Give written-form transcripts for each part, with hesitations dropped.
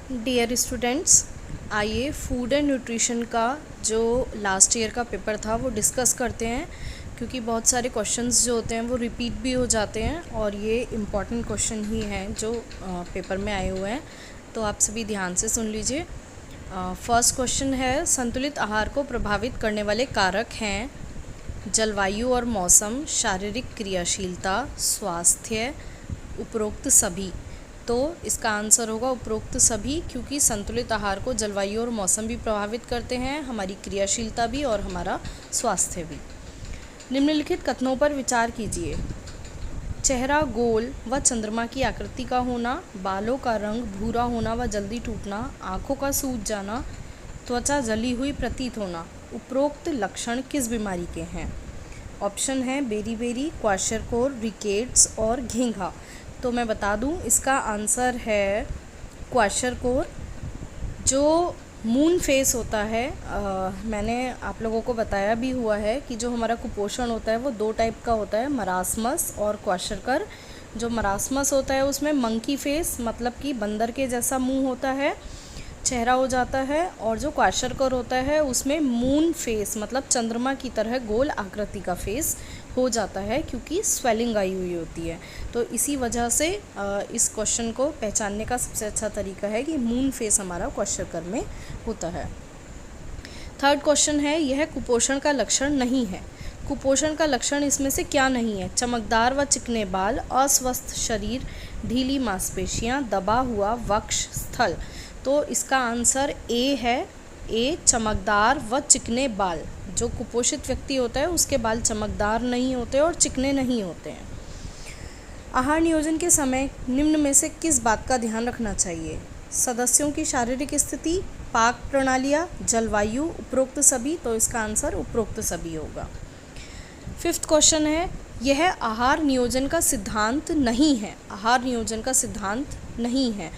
Dear students, आइए food and nutrition का जो लास्ट ईयर का पेपर था वो डिस्कस करते हैं, क्योंकि बहुत सारे क्वेश्चंस जो होते हैं वो रिपीट भी हो जाते हैं और ये इम्पॉर्टेंट क्वेश्चन ही हैं जो पेपर में आए हुए हैं। तो आप सभी ध्यान से सुन लीजिए। फर्स्ट क्वेश्चन है, संतुलित आहार को प्रभावित करने वाले कारक हैं जलवायु और मौसम, शारीरिक क्रियाशीलता, स्वास्थ्य, उपरोक्त सभी। तो इसका आंसर होगा उपरोक्त सभी, क्योंकि संतुलित आहार को जलवायु और मौसम भी प्रभावित करते हैं, हमारी क्रियाशीलता भी और हमारा स्वास्थ्य भी। निम्नलिखित कथनों पर विचार कीजिए। चेहरा गोल व चंद्रमा की आकृति का होना, बालों का रंग भूरा होना व जल्दी टूटना, आँखों का सूज जाना, त्वचा जली हुई प्रतीत होना, उपरोक्त लक्षण किस बीमारी के हैं? ऑप्शन है बेरी-बेरी, क्वाशरकोर, रिकेट्स और घेंघा। तो मैं बता दूं, इसका आंसर है क्वाशरकोर। जो मून फेस होता है, मैंने आप लोगों को बताया भी हुआ है कि जो हमारा कुपोषण होता है वो दो टाइप का होता है, मरासमस और क्वाशरकर। जो मरासमस होता है उसमें मंकी फेस मतलब कि बंदर के जैसा मुंह होता है, चेहरा हो जाता है, और जो क्वाशरकर होता है उसमें मून फेस मतलब चंद्रमा की तरह गोल आकृति का फेस हो जाता है, क्योंकि स्वेलिंग आई हुई होती है। तो इसी वजह से इस क्वेश्चन को पहचानने का सबसे अच्छा तरीका है कि मून फेस हमारा क्वाशरकर में होता है। थर्ड क्वेश्चन है, यह कुपोषण का लक्षण नहीं है। कुपोषण का लक्षण इसमें से क्या नहीं है? चमकदार व चिकने बाल, अस्वस्थ शरीर, ढीली मांसपेशियां, दबा हुआ वक्ष स्थल। तो इसका आंसर ए है, ए चमकदार व चिकने बाल। जो कुपोषित व्यक्ति होता है उसके बाल चमकदार नहीं होते और चिकने नहीं होते हैं। आहार नियोजन के समय निम्न में से किस बात का ध्यान रखना चाहिए? सदस्यों की शारीरिक स्थिति, पाक प्रणालियाँ, जलवायु, उपरोक्त सभी। तो इसका आंसर उपरोक्त सभी होगा। फिफ्थ क्वेश्चन है, यह आहार नियोजन का सिद्धांत नहीं है। आहार नियोजन का सिद्धांत नहीं है।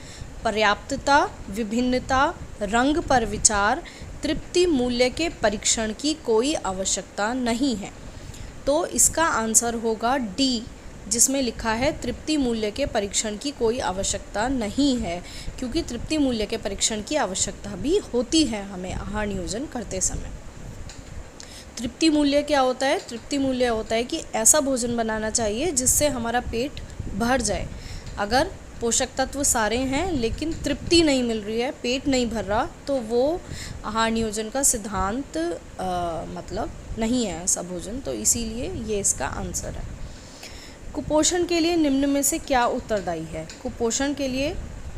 पर्याप्तता, विभिन्नता, रंग पर विचार, तृप्ति मूल्य के परीक्षण की कोई आवश्यकता नहीं है। तो इसका आंसर होगा डी, जिसमें लिखा है तृप्ति मूल्य के परीक्षण की कोई आवश्यकता नहीं है, क्योंकि तृप्ति मूल्य के परीक्षण की आवश्यकता भी होती है हमें आहार नियोजन करते समय। तृप्ति मूल्य क्या होता है? तृप्ति मूल्य होता है कि ऐसा भोजन बनाना चाहिए जिससे हमारा पेट भर जाए। अगर पोषक तत्व सारे हैं लेकिन तृप्ति नहीं मिल रही है, पेट नहीं भर रहा, तो वो आहार नियोजन का सिद्धांत मतलब नहीं है ऐसा भोजन। तो इसीलिए ये इसका आंसर है। कुपोषण के लिए निम्न में से क्या उत्तरदायी है? कुपोषण के लिए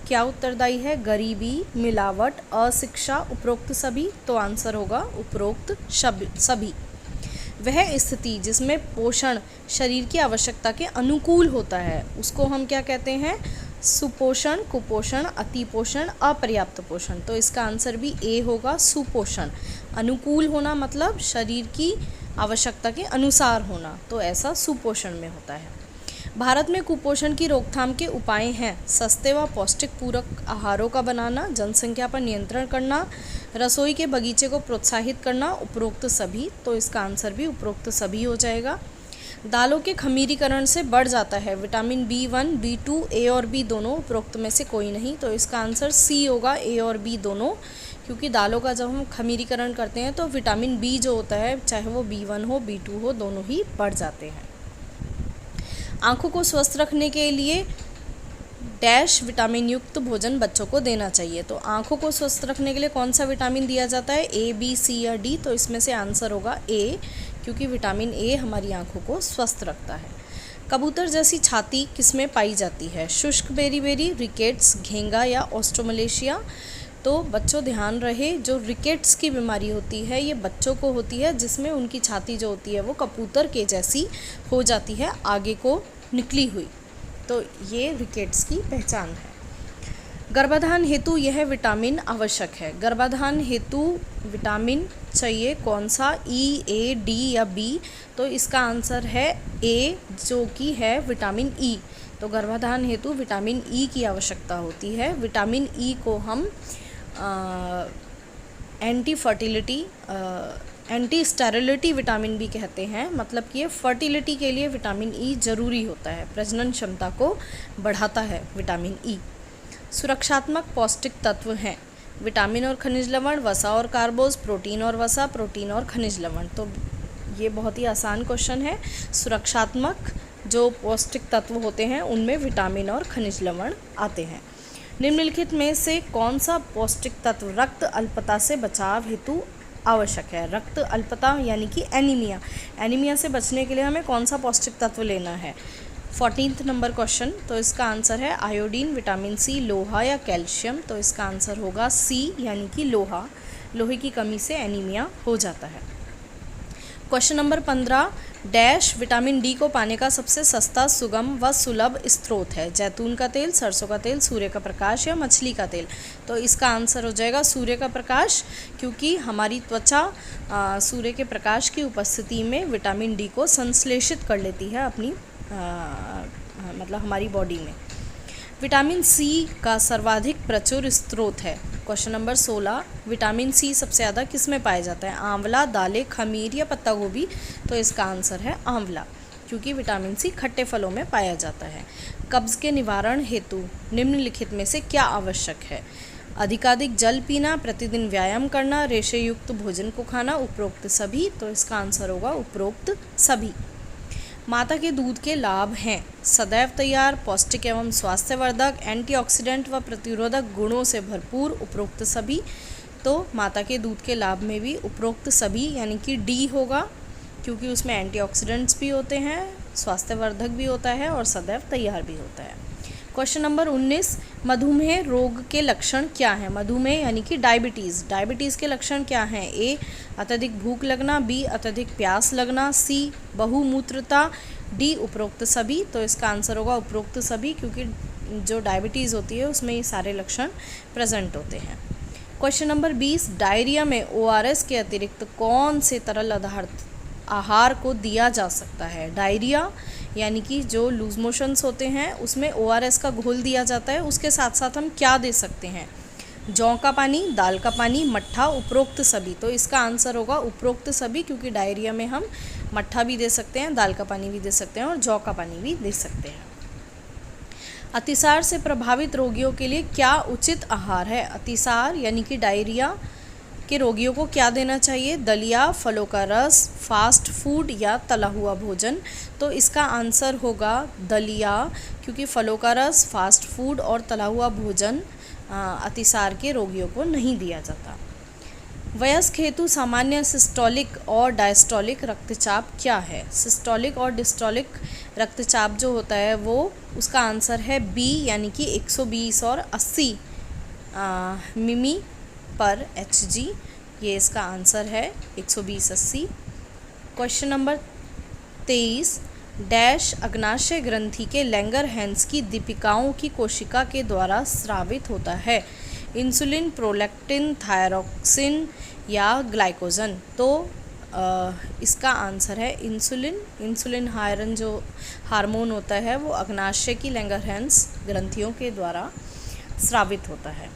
क्या उत्तरदायी है? गरीबी, मिलावट, अशिक्षा, उपरोक्त सभी। तो आंसर होगा उपरोक्त सभी। वह स्थिति जिसमें पोषण शरीर की आवश्यकता के अनुकूल होता है उसको हम क्या कहते हैं? सुपोषण, कुपोषण, अतिपोषण, अपर्याप्त पोषण। तो इसका आंसर भी ए होगा, सुपोषण। अनुकूल होना मतलब शरीर की आवश्यकता के अनुसार होना, तो ऐसा सुपोषण में होता है। भारत में कुपोषण की रोकथाम के उपाय हैं: सस्ते व पौष्टिक पूरक आहारों का बनाना, जनसंख्या पर नियंत्रण करना, रसोई के बगीचे को प्रोत्साहित करना, उपरोक्त सभी। तो इसका आंसर भी उपरोक्त सभी हो जाएगा। दालों के खमीरीकरण से बढ़ जाता है विटामिन B1, B2, ए और बी दोनों। उपरोक्त में से कोई नहीं। तो इसका आंसर सी होगा, ए और बी दोनों, क्योंकि दालों का जब हम खमीरीकरण करते हैं तो विटामिन बी जो होता है, चाहे वो B1 हो B2 हो, दोनों ही बढ़ जाते हैं। आँखों को स्वस्थ रखने के लिए डैश विटामिन युक्त भोजन बच्चों को देना चाहिए। तो आँखों को स्वस्थ रखने के लिए कौन सा विटामिन दिया जाता है? ए, बी, सी या डी। तो इसमें से आंसर होगा ए, क्योंकि विटामिन ए हमारी आँखों को स्वस्थ रखता है। कबूतर जैसी छाती किसमें पाई जाती है? शुष्क बेरी-बेरी, रिकेट्स, घेंगा या ऑस्ट्रोमलेशिया। तो बच्चों ध्यान रहे, जो रिकेट्स की बीमारी होती है ये बच्चों को होती है, जिसमें उनकी छाती जो होती है वो कबूतर के जैसी हो जाती है, आगे को निकली हुई। तो ये रिकेट्स की पहचान है। गर्भाधान हेतु यह विटामिन आवश्यक है। गर्भाधान हेतु विटामिन चाहिए कौन सा? ई, ए, डी या बी। तो इसका आंसर है ए, जो कि है विटामिन ई। तो गर्भाधान हेतु विटामिन ई की आवश्यकता होती है। विटामिन ई को हम anti fertility, anti sterility vitamin भी कहते हैं, मतलब कि ये फर्टिलिटी के लिए विटामिन ई ज़रूरी होता है, प्रजनन क्षमता को बढ़ाता है विटामिन ई। सुरक्षात्मक पौष्टिक तत्व हैं विटामिन और खनिज लवण, वसा और कार्बोज, प्रोटीन और वसा, प्रोटीन और खनिज लवण। तो ये बहुत ही आसान क्वेश्चन है। सुरक्षात्मक जो पौष्टिक तत्व होते हैं उनमें विटामिन और खनिज लवण आते हैं। निम्नलिखित में से कौन सा पौष्टिक तत्व रक्त अल्पता से बचाव हेतु आवश्यक है? रक्त अल्पता यानी कि एनीमिया, एनीमिया से बचने के लिए हमें कौन सा पौष्टिक तत्व लेना है? 14 नंबर क्वेश्चन। तो इसका आंसर है आयोडीन, विटामिन सी, लोहा या कैल्शियम। तो इसका आंसर होगा सी यानी कि लोहा। लोहे की कमी से एनीमिया हो जाता है। Question number 15, dash vitamin D को पाने का सबसे सस्ता, सुगम व सुलभ स्रोत है? जैतून का तेल, सरसों का तेल, सूर्य का प्रकाश या मछली का तेल? तो इसका आंसर हो जाएगा सूर्य का प्रकाश, क्योंकि हमारी त्वचा सूर्य के प्रकाश की उपस्थिति में विटामिन डी को संश्लेषित कर लेती है अपनी मतलब हमारी बॉडी में। विटामिन सी का सर्वाधिक प्रचुर स्रोत है? क्वेश्चन नंबर 16, विटामिन सी सबसे ज़्यादा किस में पाया जाता है? आंवला, दालें, खमीर या पत्ता गोभी? तो इसका आंसर है आंवला, क्योंकि विटामिन सी खट्टे फलों में पाया जाता है। कब्ज़ के निवारण हेतु निम्नलिखित में से क्या आवश्यक है? अधिकाधिक जल पीना, प्रतिदिन व्यायाम करना, रेशे युक्त भोजन को खाना, उपरोक्त सभी? तो इसका आंसर होगा उपरोक्त सभी। माता के दूध के लाभ हैं? सदैव तैयार, पौष्टिक एवं स्वास्थ्यवर्धक, एंटीऑक्सीडेंट व प्रतिरोधक गुणों से भरपूर, उपरोक्त सभी? तो माता के दूध के लाभ में भी उपरोक्त सभी यानी कि डी होगा, क्योंकि उसमें एंटीऑक्सीडेंट्स भी होते हैं, स्वास्थ्यवर्धक भी होता है और सदैव तैयार भी होता है। क्वेश्चन नंबर 19, मधुमेह रोग के लक्षण क्या हैं? मधुमेह यानी कि डायबिटीज़, डायबिटीज़ के लक्षण क्या हैं? ए, अत्यधिक भूख लगना, बी, अत्यधिक प्यास लगना, सी, बहुमूत्रता, डी, उपरोक्त सभी? तो इसका आंसर होगा उपरोक्त सभी, क्योंकि जो डायबिटीज़ होती है उसमें ये सारे लक्षण प्रेजेंट होते हैं। क्वेश्चन नंबर 20, डायरिया में ओआरएस के अतिरिक्त कौन से तरल आहार को दिया जा सकता है? डायरिया यानी कि जो लूज मोशंस होते हैं उसमें ओआरएस का घोल दिया जाता है, उसके साथ साथ हम क्या दे सकते हैं? जौ का पानी, दाल का पानी, मट्ठा, उपरोक्त सभी? तो इसका आंसर होगा उपरोक्त सभी, क्योंकि डायरिया में हम मट्ठा भी दे सकते हैं, दाल का पानी भी दे सकते हैं और जौ का पानी भी दे सकते हैं। अतिसार से प्रभावित रोगियों के लिए क्या उचित आहार है? अतिसार यानी कि डायरिया के रोगियों को क्या देना चाहिए? दलिया, फलों का रस, फास्ट फूड या तला हुआ भोजन? तो इसका आंसर होगा दलिया, क्योंकि फलों का रस, फास्ट फूड और तला हुआ भोजन अतिसार के रोगियों को नहीं दिया जाता। वयस्क हेतु सामान्य सिस्टोलिक और डायस्टोलिक रक्तचाप क्या है? सिस्टोलिक और डिस्टोलिक रक्तचाप जो होता है वो उसका आंसर है बी, यानी कि 120 और 80 मिमी पर एचजी, ये इसका आंसर है 120-80। क्वेश्चन नंबर 23, डैश अग्नाशय ग्रंथि के लैंगरहैंस की दीपिकाओं की कोशिका के द्वारा स्रावित होता है? इंसुलिन, प्रोलैक्टिन, थायरोक्सिन या ग्लाइकोजन? तो इसका आंसर है इंसुलिन। इंसुलिन आयरन जो हार्मोन होता है वो अग्नाशय की लैंगरहैंस ग्रंथियों के द्वारा स्रावित होता है।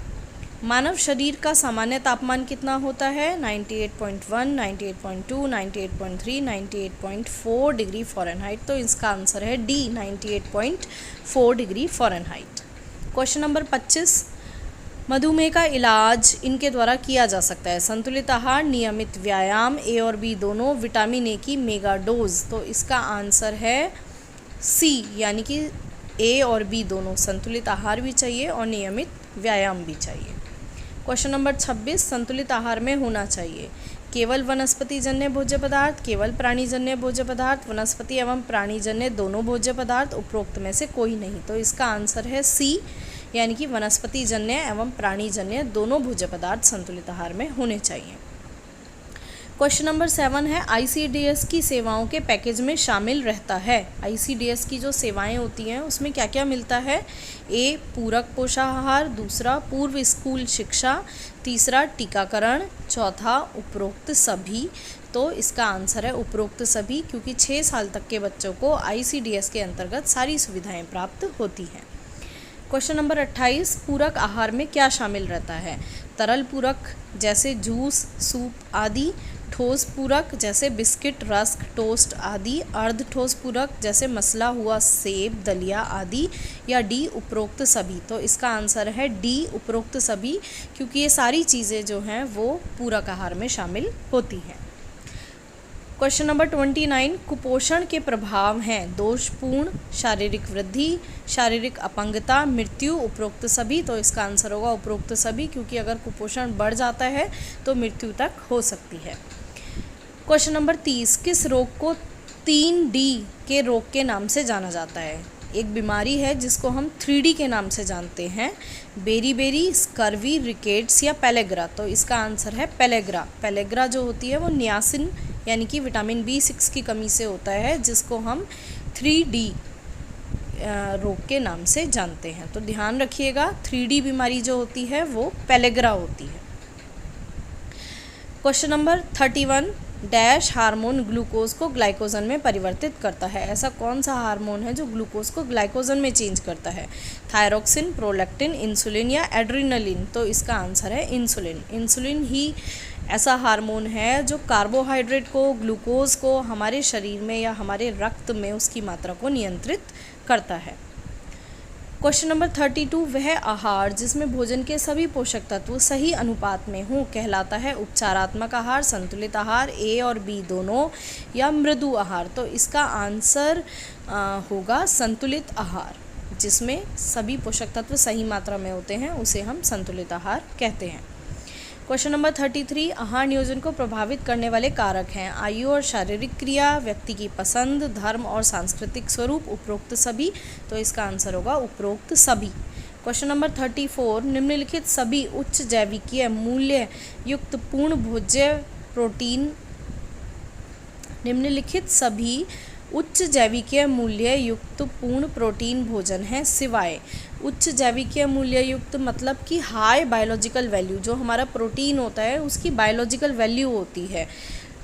मानव शरीर का सामान्य तापमान कितना होता है? 98.1, 98.2, 98.3, 98.4 डिग्री फ़ारेनहाइट। तो इसका आंसर है D, 98.4 degree Fahrenheit. Question number 25, मधुमेह का इलाज इनके द्वारा किया जा सकता है? संतुलित आहार, नियमित व्यायाम, ए और बी दोनों, विटामिन ए की मेगा डोज? तो इसका आंसर है सी, यानी कि ए और बी दोनों, संतुलित आहार भी चाहिए और नियमित व्यायाम भी चाहिए। क्वेश्चन नंबर 26, संतुलित आहार में होना चाहिए केवल वनस्पति जन्य भोज्य पदार्थ, केवल प्राणीजन्य भोज्य पदार्थ, वनस्पति एवं प्राणीजन्य दोनों भोज्य पदार्थ, उपरोक्त में से कोई नहीं? तो इसका आंसर है सी, यानी कि वनस्पति जन्य एवं प्राणीजन्य दोनों भोज्य पदार्थ संतुलित आहार में होने चाहिए। क्वेश्चन नंबर 7 है, आईसीडीएस की सेवाओं के पैकेज में शामिल रहता है? आईसीडीएस की जो सेवाएं होती हैं उसमें क्या क्या मिलता है? ए, पूरक पोषाहार, दूसरा पूर्व स्कूल शिक्षा, तीसरा टीकाकरण, चौथा उपरोक्त सभी। तो इसका आंसर है उपरोक्त सभी, क्योंकि 6 साल तक के बच्चों को आईसीडीएस के अंतर्गत सारी सुविधाएं प्राप्त होती हैं। क्वेश्चन नंबर 28, पूरक आहार में क्या शामिल रहता है? तरल पूरक जैसे जूस, सूप आदि, ठोस पूरक जैसे बिस्किट, रस्क, टोस्ट आदि। अर्ध ठोस पूरक जैसे मसला हुआ सेब, दलिया आदि। या डी उपरोक्त सभी। तो इसका आंसर है डी उपरोक्त सभी, क्योंकि ये सारी चीज़ें जो हैं वो पूरक आहार में शामिल होती हैं। क्वेश्चन नंबर 29, कुपोषण के प्रभाव हैं दोषपूर्ण, शारीरिक वृद्धि, शारीरिक अपंगता, मृत्यु, उपरोक्त सभी। तो इसका आंसर होगा उपरोक्त सभी, क्योंकि अगर कुपोषण बढ़ जाता है तो मृत्यु तक हो सकती है। क्वेश्चन नंबर 30, किस रोग को 3D के रोग के नाम से जाना जाता है? एक बीमारी है जिसको हम 3D के नाम से जानते हैं, बेरी, स्कर्वी, रिकेट्स या पेलेग्रा। तो इसका आंसर है पेलेग्रा। पेलेग्रा जो होती है वो नियासिन यानी कि विटामिन B6 की कमी से होता है, जिसको हम 3D रोग के नाम से जानते हैं। तो ध्यान रखिएगा, 3D बीमारी जो होती है वो पेलेग्रा होती है। Question number 31, dash hormone glucose को ग्लाइकोजन में परिवर्तित करता है? ऐसा कौन सा हार्मोन है जो ग्लूकोज को ग्लाइकोजन में चेंज करता है? थायरोक्सिन, प्रोलैक्टिन, इंसुलिन या एड्रेनलिन? तो इसका आंसर है इंसुलिन। इंसुलिन ही ऐसा हार्मोन है जो कार्बोहाइड्रेट को, ग्लूकोज को हमारे शरीर में या हमारे रक्त में उसकी मात्रा को नियंत्रित करता है। क्वेश्चन नंबर 32, वह आहार जिसमें भोजन के सभी पोषक तत्व सही अनुपात में हों कहलाता है उपचारात्मक आहार, संतुलित आहार, ए और बी दोनों, या मृदु आहार? तो इसका आंसर होगा संतुलित आहार। जिसमें सभी पोषक तत्व सही मात्रा में होते हैं उसे हम संतुलित आहार कहते हैं। क्वेश्चन नंबर 33, आहार नियोजन को प्रभावित करने वाले कारक हैं? आयु और शारीरिक क्रिया, व्यक्ति की पसंद, धर्म और सांस्कृतिक स्वरूप, उपरोक्त सभी। तो इसका आंसर होगा उपरोक्त सभी। क्वेश्चन नंबर 34, निम्नलिखित सभी उच्च जैविकीय मूल्य युक्त पूर्ण भोज्य प्रोटीन निम्नलिखित सभी उच्च जैविकीय मूल्य युक्त पूर्ण प्रोटीन भोजन है सिवाय। उच्च जैविकीय मूल्य युक्त मतलब कि हाई बायोलॉजिकल वैल्यू, जो हमारा प्रोटीन होता है उसकी बायोलॉजिकल वैल्यू होती है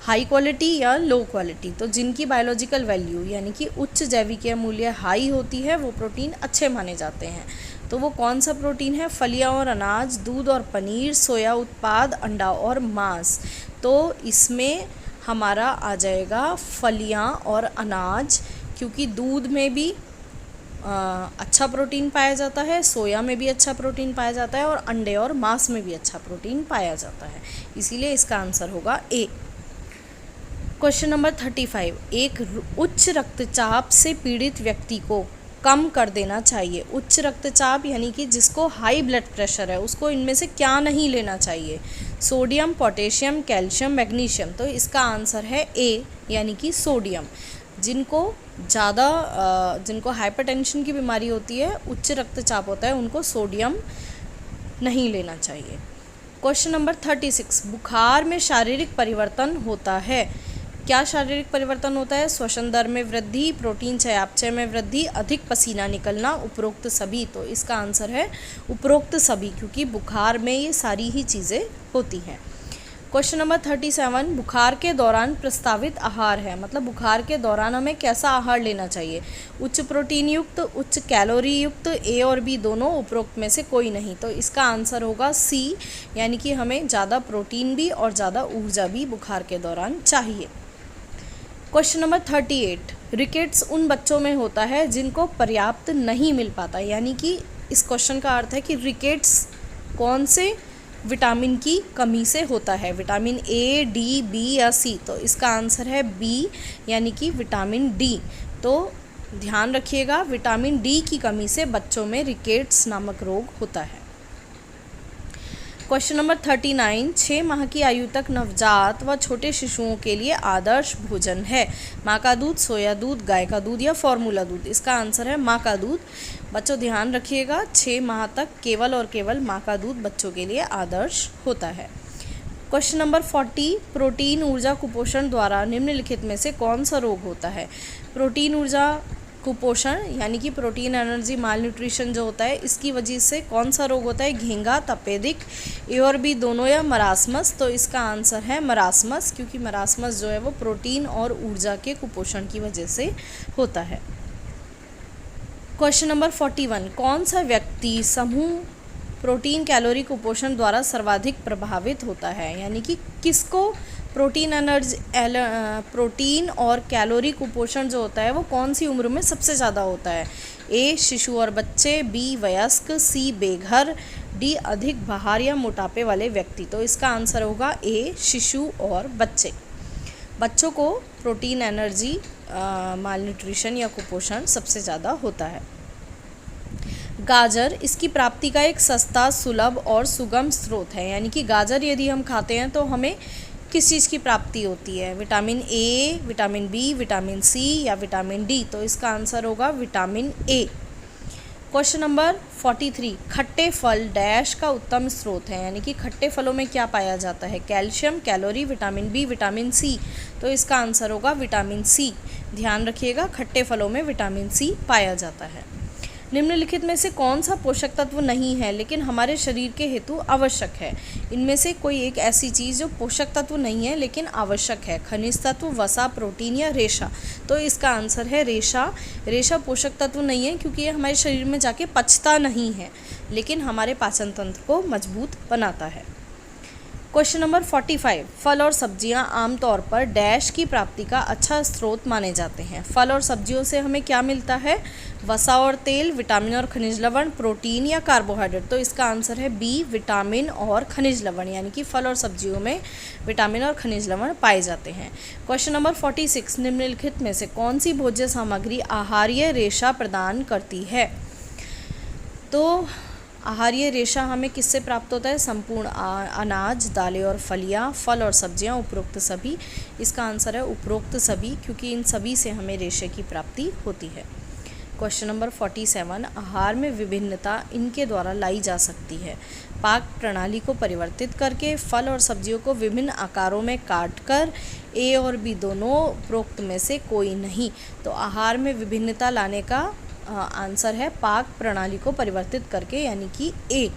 हाई क्वालिटी या लो क्वालिटी। तो जिनकी बायोलॉजिकल वैल्यू यानी कि उच्च जैविकीय मूल्य हाई होती है वो प्रोटीन अच्छे माने जाते हैं। तो वो कौन सा प्रोटीन है? फलियां और अनाज, दूध और पनीर, सोया उत्पाद, अंडा और मांस। तो इसमें हमारा आ जाएगा फलियां और अनाज, क्योंकि दूध में भी अच्छा प्रोटीन पाया जाता है, सोया में भी अच्छा प्रोटीन पाया जाता है और अंडे और मांस में भी अच्छा प्रोटीन पाया जाता है, इसीलिए इसका आंसर होगा ए। क्वेश्चन नंबर 35, एक उच्च रक्तचाप से पीड़ित व्यक्ति को कम कर देना चाहिए। उच्च रक्तचाप यानी कि जिसको हाई ब्लड प्रेशर है उसको इनमें से क्या नहीं लेना चाहिए? Sodium, potassium, calcium, magnesium. तो इसका आंसर है ए यानी कि सोडियम। जिनको हाइपरटेंशन की बीमारी होती है, उच्च रक्तचाप होता है, उनको सोडियम नहीं लेना चाहिए। क्वेश्चन नंबर 36, बुखार में शारीरिक परिवर्तन होता है? क्या शारीरिक परिवर्तन होता है? श्वसन दर में वृद्धि, प्रोटीन चयापचय में वृद्धि, अधिक पसीना निकलना, उपरोक्त सभी। तो इसका आंसर है उपरोक्त सभी, क्योंकि बुखार में ये सारी ही चीज़ें होती हैं। क्वेश्चन नंबर 37, बुखार के दौरान प्रस्तावित आहार है, मतलब बुखार के दौरान हमें कैसा आहार लेना चाहिए? उच्च प्रोटीन युक्त, उच्च कैलोरी युक्त, ए और बी दोनों, उपरोक्त में से कोई नहीं। तो इसका आंसर होगा सी, यानी कि हमें ज़्यादा प्रोटीन भी और ज़्यादा ऊर्जा भी बुखार के दौरान चाहिए। क्वेश्चन नंबर 38, रिकेट्स उन बच्चों में होता है जिनको पर्याप्त नहीं मिल पाता, यानी कि इस क्वेश्चन का अर्थ है कि रिकेट्स कौन से विटामिन की कमी से होता है? विटामिन ए, डी, बी या सी? तो इसका आंसर है बी यानी कि विटामिन डी। तो ध्यान रखिएगा, विटामिन डी की कमी से बच्चों में रिकेट्स नामक रोग होता है। क्वेश्चन नंबर 39, 6 माह की आयु तक नवजात व छोटे शिशुओं के लिए आदर्श भोजन है? माँ का दूध, सोया दूध, गाय का दूध या फॉर्मूला दूध? इसका आंसर है माँ का दूध। बच्चों ध्यान रखिएगा, 6 माह तक केवल और केवल माँ का दूध बच्चों के लिए आदर्श होता है। क्वेश्चन नंबर 40, प्रोटीन ऊर्जा कुपोषण द्वारा निम्नलिखित में से कौन सा रोग होता है? प्रोटीन ऊर्जा कुपोषण यानी कि प्रोटीन एनर्जी माल न्यूट्रिशन जो होता है, इसकी वजह से कौन सा रोग होता है? घेंघा, तपेदिक, ए और बी दोनों या मरासमस? तो इसका आंसर है मरासमस, क्योंकि मरासमस जो है वो प्रोटीन और ऊर्जा के कुपोषण की वजह से होता है। क्वेश्चन नंबर 41, कौन सा व्यक्ति समूह प्रोटीन कैलोरी कुपोषण द्वारा सर्वाधिक प्रभावित होता है? यानी कि किसको प्रोटीन और कैलोरी कुपोषण जो होता है वो कौन सी उम्र में सबसे ज़्यादा होता है? ए शिशु और बच्चे, बी वयस्क, सी बेघर, डी अधिक बाहर या मोटापे वाले व्यक्ति। तो इसका आंसर होगा ए शिशु और बच्चे। बच्चों को प्रोटीन एनर्जी मालन्यूट्रिशन या कुपोषण सबसे ज़्यादा होता है। गाजर इसकी प्राप्ति का एक सस्ता, सुलभ और सुगम स्रोत है। यानी कि गाजर यदि हम खाते हैं तो हमें किस चीज़ की प्राप्ति होती है? Vitamin A, vitamin B, vitamin C या विटामिन डी। तो इसका आंसर होगा विटामिन ए। क्वेश्चन नंबर 43, खट्टे फल डैश का उत्तम स्रोत है। यानी कि खट्टे फलों में क्या पाया जाता है? Calcium, calorie, vitamin B, vitamin C. तो इसका आंसर होगा विटामिन सी। ध्यान रखिएगा, खट्टे फलों में विटामिन सी पाया जाता है। निम्नलिखित में से कौन सा पोषक तत्व नहीं है लेकिन हमारे शरीर के हेतु आवश्यक है? इनमें से कोई एक ऐसी चीज़ जो पोषक तत्व नहीं है लेकिन आवश्यक है। खनिज तत्व, वसा, प्रोटीन या रेशा। तो इसका आंसर है रेशा। रेशा पोषक तत्व नहीं है क्योंकि ये हमारे शरीर में जाके पचता नहीं है लेकिन हमारे पाचन तंत्र को मजबूत बनाता है। क्वेश्चन नंबर 45, फल और सब्जियां आमतौर पर डैश की प्राप्ति का अच्छा स्रोत माने जाते हैं। फल और सब्जियों से हमें क्या मिलता है? वसा और तेल, विटामिन और खनिज लवण, प्रोटीन या कार्बोहाइड्रेट। तो इसका आंसर है बी विटामिन और खनिज लवण। यानी कि फल और सब्जियों में विटामिन और खनिज लवण पाए जाते हैं। क्वेश्चन नंबर 46, निम्नलिखित में से कौन सी भोज्य सामग्री आहार्य रेशा प्रदान करती है? तो आहार्य रेशा हमें किससे प्राप्त होता है? संपूर्ण अनाज, दालें और फलियां, फल और सब्जियां, उपरोक्त सभी। इसका आंसर है उपरोक्त सभी क्योंकि इन सभी से हमें रेशे की प्राप्ति होती है। क्वेश्चन नंबर 47, आहार में विभिन्नता इनके द्वारा लाई जा सकती है। पाक प्रणाली को परिवर्तित करके, फल और सब्जियों को विभिन्न आकारों में काटकर, ए और बी दोनों, उपरोक्त में से कोई नहीं। तो आहार में विभिन्नता लाने का आंसर है पाक प्रणाली को परिवर्तित करके, यानी कि ए।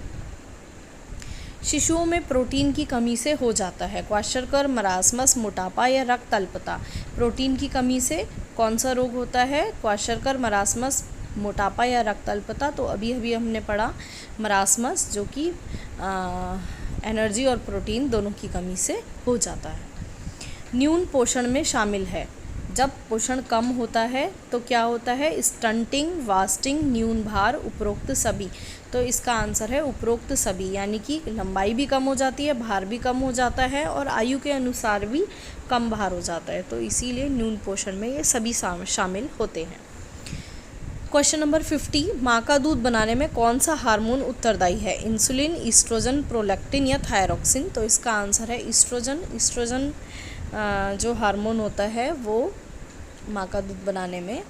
शिशुओं में प्रोटीन की कमी से हो जाता है। क्वाशरकर, मरासमस, मोटापा या रक्त अल्पता। प्रोटीन की कमी से कौन सा रोग होता है? क्वाशरकर, मरासमस, मोटापा या रक्त अल्पता। तो अभी अभी हमने पढ़ा मरासमस, जो कि एनर्जी और प्रोटीन दोनों की कमी से हो जाता है। न्यून पोषण में शामिल है। जब पोषण कम होता है तो क्या होता है? स्टंटिंग, वास्टिंग, न्यून भार, उपरोक्त सभी। तो इसका आंसर है उपरोक्त सभी। यानी कि लंबाई भी कम हो जाती है, भार भी कम हो जाता है और आयु के अनुसार भी कम भार हो जाता है। तो इसीलिए न्यून पोषण में ये सभी शामिल होते हैं। क्वेश्चन नंबर 50, माँ का दूध बनाने में कौन सा हार्मोन उत्तरदायी है? इंसुलिन, ईस्ट्रोजन, प्रोलैक्टिन या थायरॉक्सिन। तो इसका आंसर है ईस्ट्रोजन। ईस्ट्रोजन जो हार्मोन होता है वो माँ का दूध बनाने में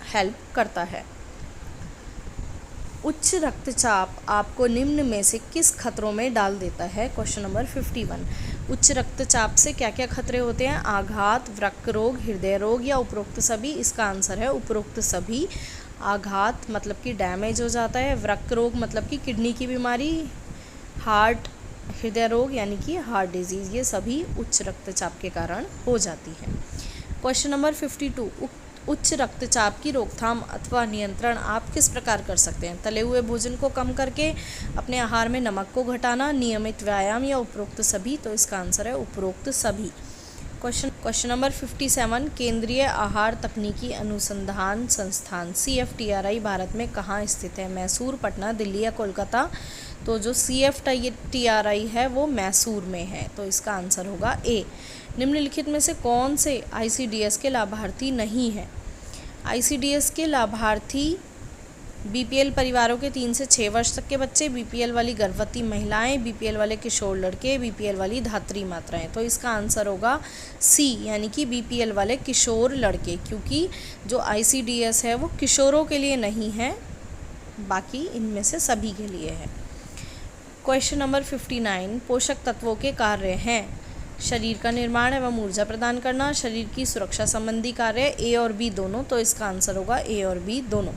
हेल्प करता है। उच्च रक्तचाप आपको निम्न में से किस खतरों में डाल देता है? क्वेश्चन नंबर 51, उच्च रक्तचाप से क्या क्या खतरे होते हैं? आघात, वृक्क रोग, हृदय रोग या उपरोक्त सभी। इसका आंसर है उपरोक्त सभी। आघात मतलब कि डैमेज हो जाता है, वृक्क रोग मतलब कि किडनी की बीमारी, हृदय रोग यानी कि हार्ट डिजीज़, ये सभी उच्च रक्तचाप के कारण हो जाती है। क्वेश्चन नंबर 52, उच्च रक्तचाप की रोकथाम अथवा नियंत्रण आप किस प्रकार कर सकते हैं? तले हुए भोजन को कम करके, अपने आहार में नमक को घटाना, नियमित व्यायाम या उपरोक्त सभी। तो इसका आंसर है उपरोक्त सभी। क्वेश्चन नंबर 57, केंद्रीय आहार तकनीकी अनुसंधान संस्थान CFTRI भारत में कहाँ स्थित है? मैसूर, पटना, दिल्ली या कोलकाता। तो जो CFTRI है वो मैसूर में है। तो इसका आंसर होगा ए। निम्नलिखित में से कौन से ICDS के लाभार्थी नहीं हैं? ICDS के लाभार्थी BPL परिवारों के 3 से 6 वर्ष तक के बच्चे, BPL वाली गर्भवती महिलाएं, BPL वाले किशोर लड़के, BPL वाली धात्री मात्राएं। तो इसका आंसर होगा सी, यानी कि BPL वाले किशोर लड़के, क्योंकि जो ICDS है वो किशोरों के लिए नहीं है, बाकी इनमें से सभी के लिए है। क्वेश्चन नंबर 59, पोषक तत्वों के कार्य हैं। शरीर का निर्माण एवं ऊर्जा प्रदान करना, शरीर की सुरक्षा संबंधी कार्य, ए और बी दोनों। तो इसका आंसर होगा ए और बी दोनों।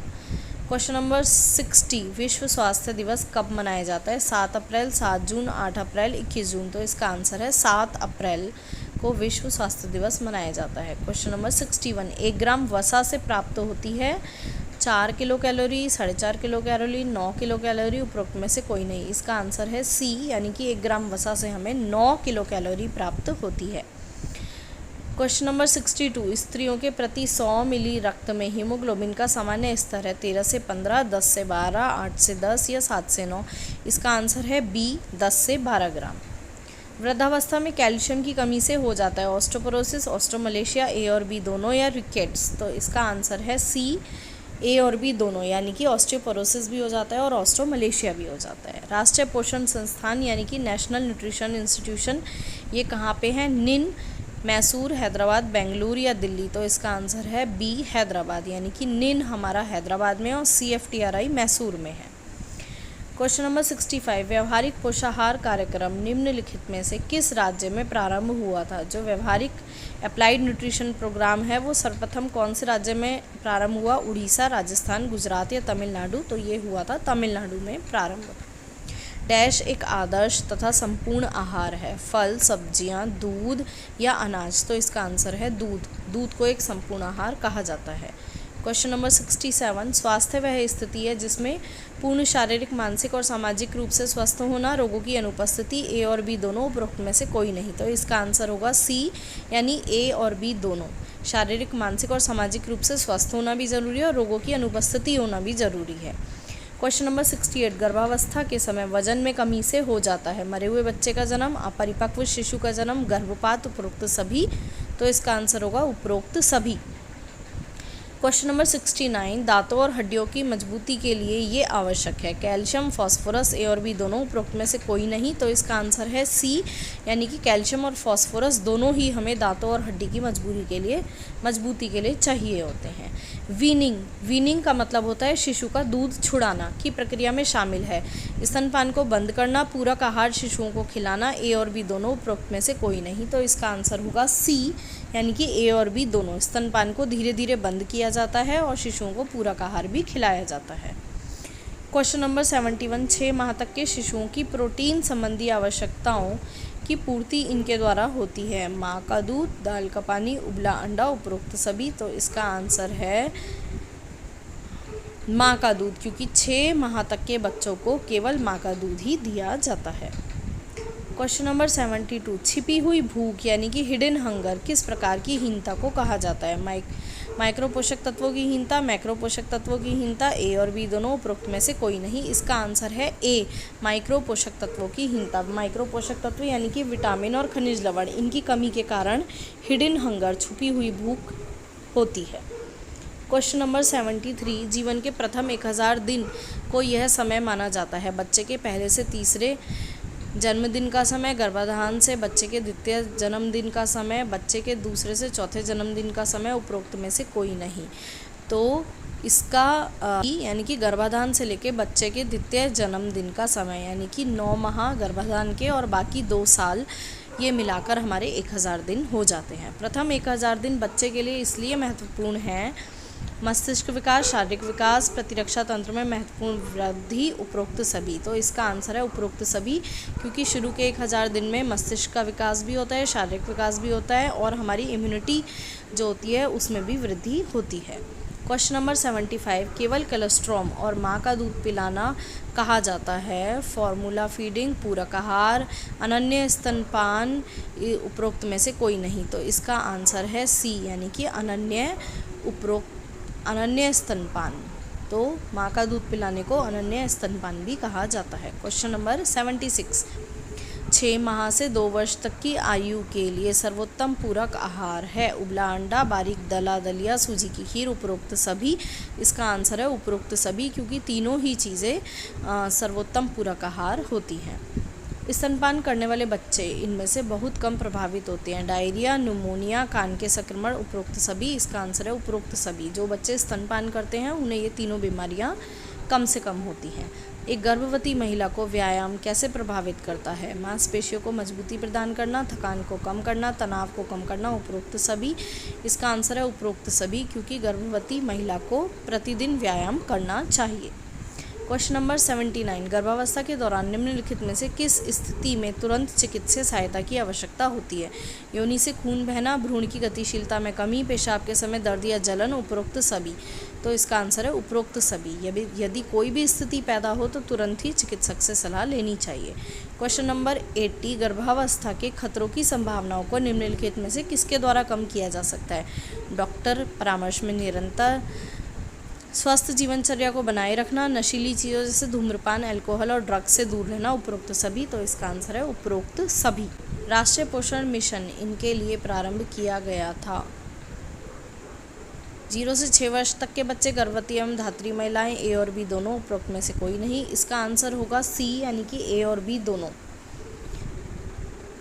क्वेश्चन नंबर 60, विश्व स्वास्थ्य दिवस कब मनाया जाता है? 7 अप्रैल, 7 जून, 8 अप्रैल, 21 जून। तो इसका आंसर है 7 अप्रैल को विश्व स्वास्थ्य दिवस मनाया जाता है। क्वेश्चन नंबर 61, 1 ग्राम वसा से प्राप्त होती है 4 kilo calorie, 4.5 kilo calorie, 9 kilo calorie, उपरोक्त में से कोई नहीं। इसका आंसर है सी, यानी कि 1 ग्राम वसा से हमें 9 किलो कैलोरी प्राप्त होती है। क्वेश्चन नंबर 62, स्त्रियों के प्रति 100 मिली रक्त में हीमोग्लोबिन का सामान्य स्तर है 13 से 15, 10 से 12, 8 से 10 या 7 से 9। इसका आंसर है बी, 10 से 12 ग्राम। वृद्धावस्था में कैल्शियम की कमी से हो जाता है ऑस्टियोपोरोसिस, ऑस्टियोमलेशिया, ए और बी दोनों, या रिकेट्स। तो इसका आंसर है सी, ए और बी दोनों, यानी कि ऑस्टियोपोरोसिस भी हो जाता है और ऑस्टियोमलेशिया भी हो जाता है। राष्ट्रीय पोषण संस्थान यानी कि नेशनल न्यूट्रिशन इंस्टीट्यूशन, ये कहाँ पे है? निन, मैसूर, हैदराबाद, बेंगलुरु या दिल्ली। तो इसका आंसर है बी, हैदराबाद, यानी कि निन हमारा हैदराबाद में और CFTRI मैसूर में है। क्वेश्चन नंबर 65, व्यवहारिक पोषाहार कार्यक्रम निम्नलिखित में से किस राज्य में प्रारंभ हुआ था? जो व्यवहारिक अप्लाइड न्यूट्रिशन प्रोग्राम है वो सर्वप्रथम कौन से राज्य में प्रारंभ हुआ? उड़ीसा, राजस्थान, गुजरात या तमिलनाडु। तो ये हुआ था तमिलनाडु में प्रारंभ। डैश एक आदर्श तथा संपूर्ण आहार है? फल, सब्जियां, दूध या अनाज। तो इसका आंसर है दूध। दूध को एक संपूर्ण आहार कहा जाता है। क्वेश्चन नंबर 67, स्वास्थ्य वह स्थिति है जिसमें पूर्ण शारीरिक, मानसिक और सामाजिक रूप से स्वस्थ होना, रोगों की अनुपस्थिति, ए और बी दोनों, उपरोक्त में से कोई नहीं। तो इसका आंसर होगा सी, यानी ए और बी दोनों। शारीरिक, मानसिक और सामाजिक रूप से स्वस्थ होना भी जरूरी है और रोगों की अनुपस्थिति होना भी जरूरी है। क्वेश्चन नंबर 68, गर्भावस्था के समय वजन में कमी से हो जाता है? मरे हुए बच्चे का जन्म, अपरिपक्व शिशु का जन्म, गर्भपात, उपरोक्त सभी। तो इसका आंसर होगा उपरोक्त सभी। क्वेश्चन नंबर 69, दांतों और हड्डियों की मजबूती के लिए ये आवश्यक है? कैल्शियम, फास्फोरस, ए और बी दोनों, उपरोक्त में से कोई नहीं। तो इसका आंसर है सी, यानी कि कैल्शियम और फास्फोरस दोनों ही हमें दांतों और हड्डी की मजबूती के लिए चाहिए होते हैं। वीनिंग का मतलब होता है शिशु का दूध छुड़ाना की प्रक्रिया में शामिल है। स्तनपान को बंद करना, पूरक आहार शिशुओं को खिलाना, ए और बी दोनों, उपरोक्त में से कोई नहीं। तो इसका आंसर होगा सी, यानी कि ए और बी दोनों। स्तनपान को धीरे धीरे बंद किया जाता है और शिशुओं को पूरक आहार भी खिलाया जाता है। क्वेश्चन नंबर 71, 6 माह तक के शिशुओं की प्रोटीन संबंधी आवश्यकताओं की पूर्ति इनके द्वारा होती है? माँ का दूध, दाल का पानी, उबला अंडा, उपरोक्त सभी। तो इसका आंसर है माँ का दूध, क्योंकि 6 माह तक के बच्चों को केवल माँ का दूध ही दिया जाता है। क्वेश्चन नंबर 72, छिपी हुई भूख यानी कि हिडन हंगर किस प्रकार की हीनता को कहा जाता है? माइक्रो पोषक तत्वों की हीनता, मैक्रो पोषक तत्वों की हीनता, ए और बी दोनों, उपरोक्त में से कोई नहीं। इसका आंसर है ए, माइक्रो पोषक तत्वों की हीनता। माइक्रो पोषक तत्व यानी कि विटामिन और खनिज लवण, इनकी कमी के कारण हिडन हंगर, छुपी हुई भूख होती है। क्वेश्चन नंबर 73, जीवन के प्रथम 1000 दिन को यह समय माना जाता है? बच्चे के पहले से तीसरे जन्मदिन का समय, गर्भाधान से बच्चे के द्वितीय जन्मदिन का समय, बच्चे के दूसरे से चौथे जन्मदिन का समय, उपरोक्त में से कोई नहीं। तो इसका यानी कि गर्भाधान से लेके बच्चे के द्वितीय जन्मदिन का समय, यानी कि 9 माह गर्भाधान के और बाकी 2 साल, ये मिलाकर हमारे 1000 दिन हो जाते हैं। प्रथम 1000 दिन बच्चे के लिए इसलिए महत्वपूर्ण है: मस्तिष्क विकास, शारीरिक विकास, प्रतिरक्षा तंत्र में महत्वपूर्ण वृद्धि, उपरोक्त सभी। तो इसका आंसर है उपरोक्त सभी, क्योंकि शुरू के 1000 दिन में मस्तिष्क का विकास भी होता है, शारीरिक विकास भी होता है और हमारी इम्यूनिटी जो होती है उसमें भी वृद्धि होती है। क्वेश्चन नंबर 75, केवल कोलेस्ट्रॉम और माँ का दूध पिलाना कहा जाता है? फॉर्मूला फीडिंग, पूरक आहार, अनन्य स्तनपान, उपरोक्त में से कोई नहीं। तो इसका आंसर है सी, यानी कि अनन्य स्तनपान। तो माँ का दूध पिलाने को अनन्य स्तनपान भी कहा जाता है। क्वेश्चन नंबर 76, 6 माह से 2 वर्ष तक की आयु के लिए सर्वोत्तम पूरक आहार है? उबला अंडा, बारीक दला दलिया, सूजी की खीर, उपरोक्त सभी। इसका आंसर है उपरोक्त सभी, क्योंकि तीनों ही चीज़ें सर्वोत्तम पूरक आहार होती हैं। स्तनपान करने वाले बच्चे इनमें से बहुत कम प्रभावित होते हैं: डायरिया, न्यूमोनिया, कान के संक्रमण, उपरोक्त सभी। इसका आंसर है उपरोक्त सभी। जो बच्चे स्तनपान करते हैं उन्हें ये तीनों बीमारियां कम से कम होती हैं। एक गर्भवती महिला को व्यायाम कैसे प्रभावित करता है? मांसपेशियों को मजबूती प्रदान करना, थकान को कम करना, तनाव को कम करना, उपरोक्त सभी। इसका आंसर है उपरोक्त सभी, क्योंकि गर्भवती महिला को प्रतिदिन व्यायाम करना चाहिए। क्वेश्चन नंबर 79, गर्भावस्था के दौरान निम्नलिखित में से किस स्थिति में तुरंत चिकित्सीय सहायता की आवश्यकता होती है? योनि से खून बहना, भ्रूण की गतिशीलता में कमी, पेशाब के समय दर्द या जलन, उपरोक्त सभी। तो इसका आंसर है उपरोक्त सभी। यदि कोई भी स्थिति पैदा हो तो तुरंत ही चिकित्सक से सलाह लेनी चाहिए। क्वेश्चन नंबर 80, गर्भावस्था के खतरों की संभावनाओं को निम्नलिखित में से किसके द्वारा कम किया जा सकता है? डॉक्टर, परामर्श में निरंतर, स्वस्थ जीवनचर्या को बनाए रखना, नशीली चीज़ों जैसे धूम्रपान, अल्कोहल और ड्रग्स से दूर रहना, उपरोक्त सभी। तो इसका आंसर है उपरोक्त सभी। राष्ट्रीय पोषण मिशन इनके लिए प्रारंभ किया गया था। 0 से 6 वर्ष तक के बच्चे, गर्भवती एवं धात्री महिलाएं, ए और बी दोनों, उपरोक्त में से कोई नहीं। इसका आंसर होगा सी, यानी कि ए और बी दोनों।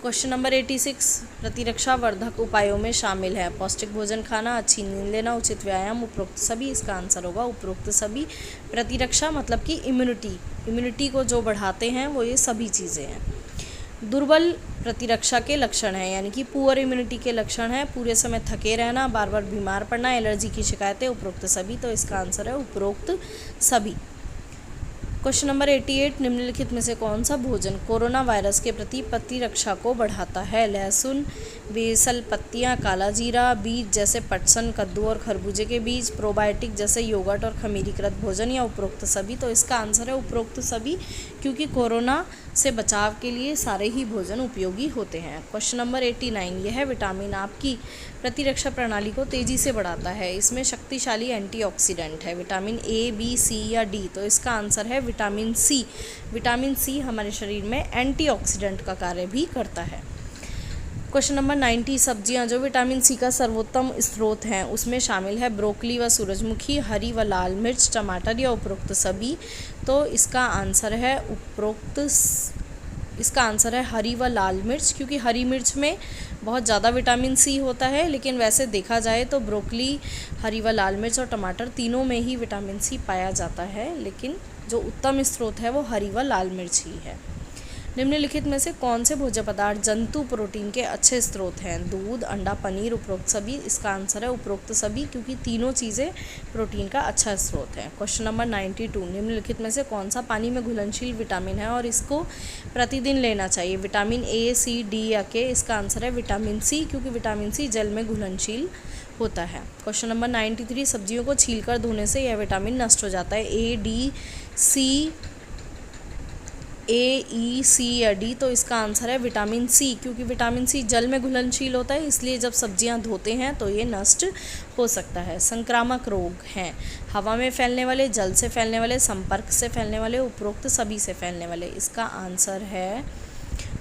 क्वेश्चन नंबर 86, प्रतिरक्षा वर्धक उपायों में शामिल है पौष्टिक भोजन खाना, अच्छी नींद लेना, उचित व्यायाम, उपरोक्त सभी। इसका आंसर होगा उपरोक्त सभी। प्रतिरक्षा मतलब कि इम्यूनिटी को जो बढ़ाते हैं वो ये सभी चीज़ें हैं। दुर्बल प्रतिरक्षा के लक्षण हैं, यानी कि पुअर इम्यूनिटी के लक्षण हैं, पूरे समय थके रहना, बार बार बीमार पड़ना, एलर्जी की शिकायतें, उपरोक्त सभी। तो इसका आंसर है उपरोक्त सभी। क्वेश्चन नंबर 88, निम्नलिखित में से कौन सा भोजन कोरोना वायरस के प्रति प्रतिरक्षा को बढ़ाता है? लहसुन, बेसल पत्तियां, काला जीरा, बीज जैसे पटसन, कद्दू और खरबूजे के बीज, प्रोबायोटिक जैसे योगर्ट और खमीरीकृत भोजन, या उपरोक्त सभी। तो इसका आंसर है उपरोक्त सभी, क्योंकि कोरोना से बचाव के लिए सारे ही भोजन उपयोगी होते हैं। क्वेश्चन नंबर 89, यह विटामिन आपकी प्रतिरक्षा प्रणाली को तेज़ी से बढ़ाता है, इसमें शक्तिशाली एंटीऑक्सीडेंट है। विटामिन ए, बी, सी या डी? तो इसका आंसर है विटामिन सी। विटामिन सी हमारे शरीर में एंटीऑक्सीडेंट का कार्य भी करता है। क्वेश्चन नंबर 90, सब्जियां जो विटामिन सी का सर्वोत्तम स्रोत हैं उसमें शामिल है ब्रोकली व सूरजमुखी, हरी व लाल मिर्च, टमाटर, या उपरोक्त सभी? तो इसका आंसर है हरी व लाल मिर्च, क्योंकि हरी मिर्च में बहुत ज़्यादा विटामिन सी होता है, लेकिन वैसे देखा जाए तो ब्रोकली, हरी व लाल मिर्च और टमाटर तीनों में ही विटामिन सी पाया जाता है, लेकिन जो उत्तम स्रोत है वो हरी व लाल मिर्च ही है। निम्नलिखित में से कौन से भोज्य पदार्थ जंतु प्रोटीन के अच्छे स्रोत हैं? दूध, अंडा, पनीर, उपरोक्त सभी? इसका आंसर है उपरोक्त सभी, क्योंकि तीनों चीज़ें प्रोटीन का अच्छा स्रोत है। क्वेश्चन नंबर 92, निम्नलिखित में से कौन सा पानी में घुलनशील विटामिन है और इसको प्रतिदिन लेना चाहिए? विटामिन ए, सी, डी या के? इसका आंसर है विटामिन सी, क्योंकि विटामिन सी जल में घुलनशील होता है। क्वेश्चन नंबर 93, सब्जियों को छीलकर धोने से यह विटामिन नष्ट हो जाता है। ए, डी, सी, ए, ई, सी या डी? तो इसका आंसर है विटामिन सी, क्योंकि विटामिन सी जल में घुलनशील होता है, इसलिए जब सब्जियां धोते हैं तो ये नष्ट हो सकता है। संक्रामक रोग हैं हवा में फैलने वाले, जल से फैलने वाले, संपर्क से फैलने वाले, उपरोक्त सभी से फैलने वाले? इसका आंसर है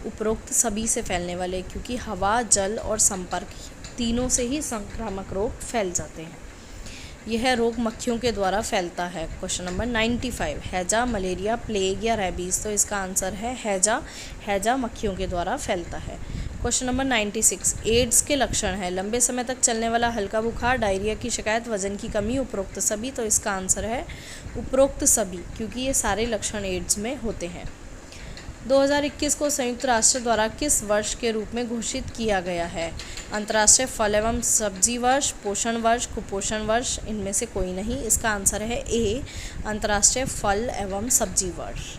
उपरोक्त सभी से फैलने वाले, क्योंकि हवा, जल और संपर्क तीनों से ही संक्रामक रोग फैल जाते हैं। यह रोग मक्खियों के द्वारा फैलता है। क्वेश्चन नंबर 95, हैजा, मलेरिया, प्लेग या रेबीज़? तो इसका आंसर है हैजा। हैजा मक्खियों के द्वारा फैलता है। क्वेश्चन नंबर 96, एड्स के लक्षण है लंबे समय तक चलने वाला हल्का बुखार, डायरिया की शिकायत, वजन की कमी, उपरोक्त सभी? तो इसका आंसर है उपरोक्त सभी, क्योंकि ये सारे लक्षण एड्स में होते हैं। 2021 को संयुक्त राष्ट्र द्वारा किस वर्ष के रूप में घोषित किया गया है? अंतर्राष्ट्रीय फल एवं सब्जी वर्ष, पोषण वर्ष, कुपोषण वर्ष? इनमें से कोई नहीं। इसका आंसर है ए, अंतर्राष्ट्रीय फल एवं सब्जी वर्ष।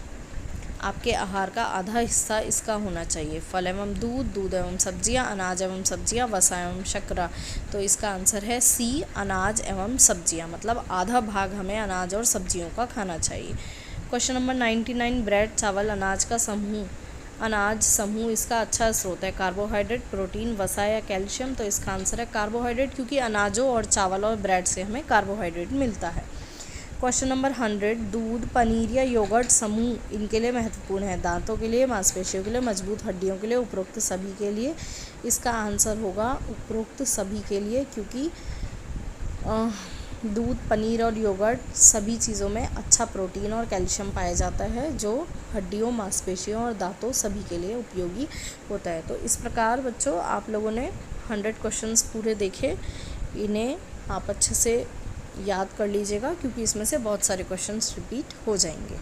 आपके आहार का आधा हिस्सा इसका होना चाहिए। फल एवं दूध, दूध एवं सब्जियां, अनाज एवं सब्जियां, वसा एवं शर्करा? तो इसका आंसर है सी, अनाज एवं सब्जियां, मतलब आधा भाग हमें अनाज और सब्जियों का खाना चाहिए। क्वेश्चन नंबर 99, ब्रेड, चावल, अनाज समूह इसका अच्छा स्रोत है? कार्बोहाइड्रेट, प्रोटीन, वसा या कैल्शियम? तो इसका आंसर है कार्बोहाइड्रेट, क्योंकि अनाजों और चावल और ब्रेड से हमें कार्बोहाइड्रेट मिलता है। क्वेश्चन नंबर 100, दूध, पनीर या योगर्ट समूह इनके लिए महत्वपूर्ण है? दांतों के लिए, मांसपेशियों के लिए, मजबूत हड्डियों के लिए, उपरोक्त सभी के लिए? इसका आंसर होगा उपरोक्त सभी के लिए, क्योंकि दूध, पनीर और योगर्ट सभी चीज़ों में अच्छा प्रोटीन और कैल्शियम पाया जाता है, जो हड्डियों, मांसपेशियों और दांतों सभी के लिए उपयोगी होता है। तो इस प्रकार बच्चों आप लोगों ने 100 क्वेश्चंस पूरे देखे, इन्हें आप अच्छे से याद कर लीजिएगा, क्योंकि इसमें से बहुत सारे क्वेश्चंस रिपीट हो जाएंगे।